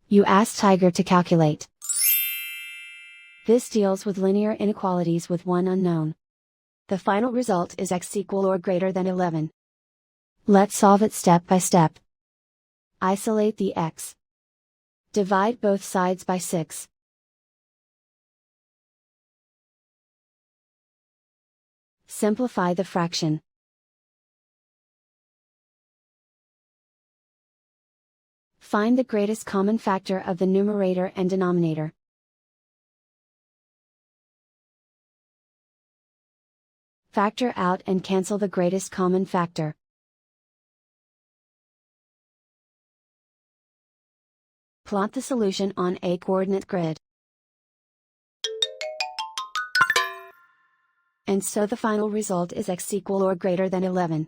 You ask Tiger to calculate. This deals with linear inequalities with one unknown. The final result is x equal or greater than 11. Let's solve it step by step. Isolate the x. Divide both sides by 6. Simplify the fraction. Find the greatest common factor of the numerator and denominator. Factor out and cancel the greatest common factor. Plot the solution on a coordinate grid. And so the final result is x equal or greater than 11.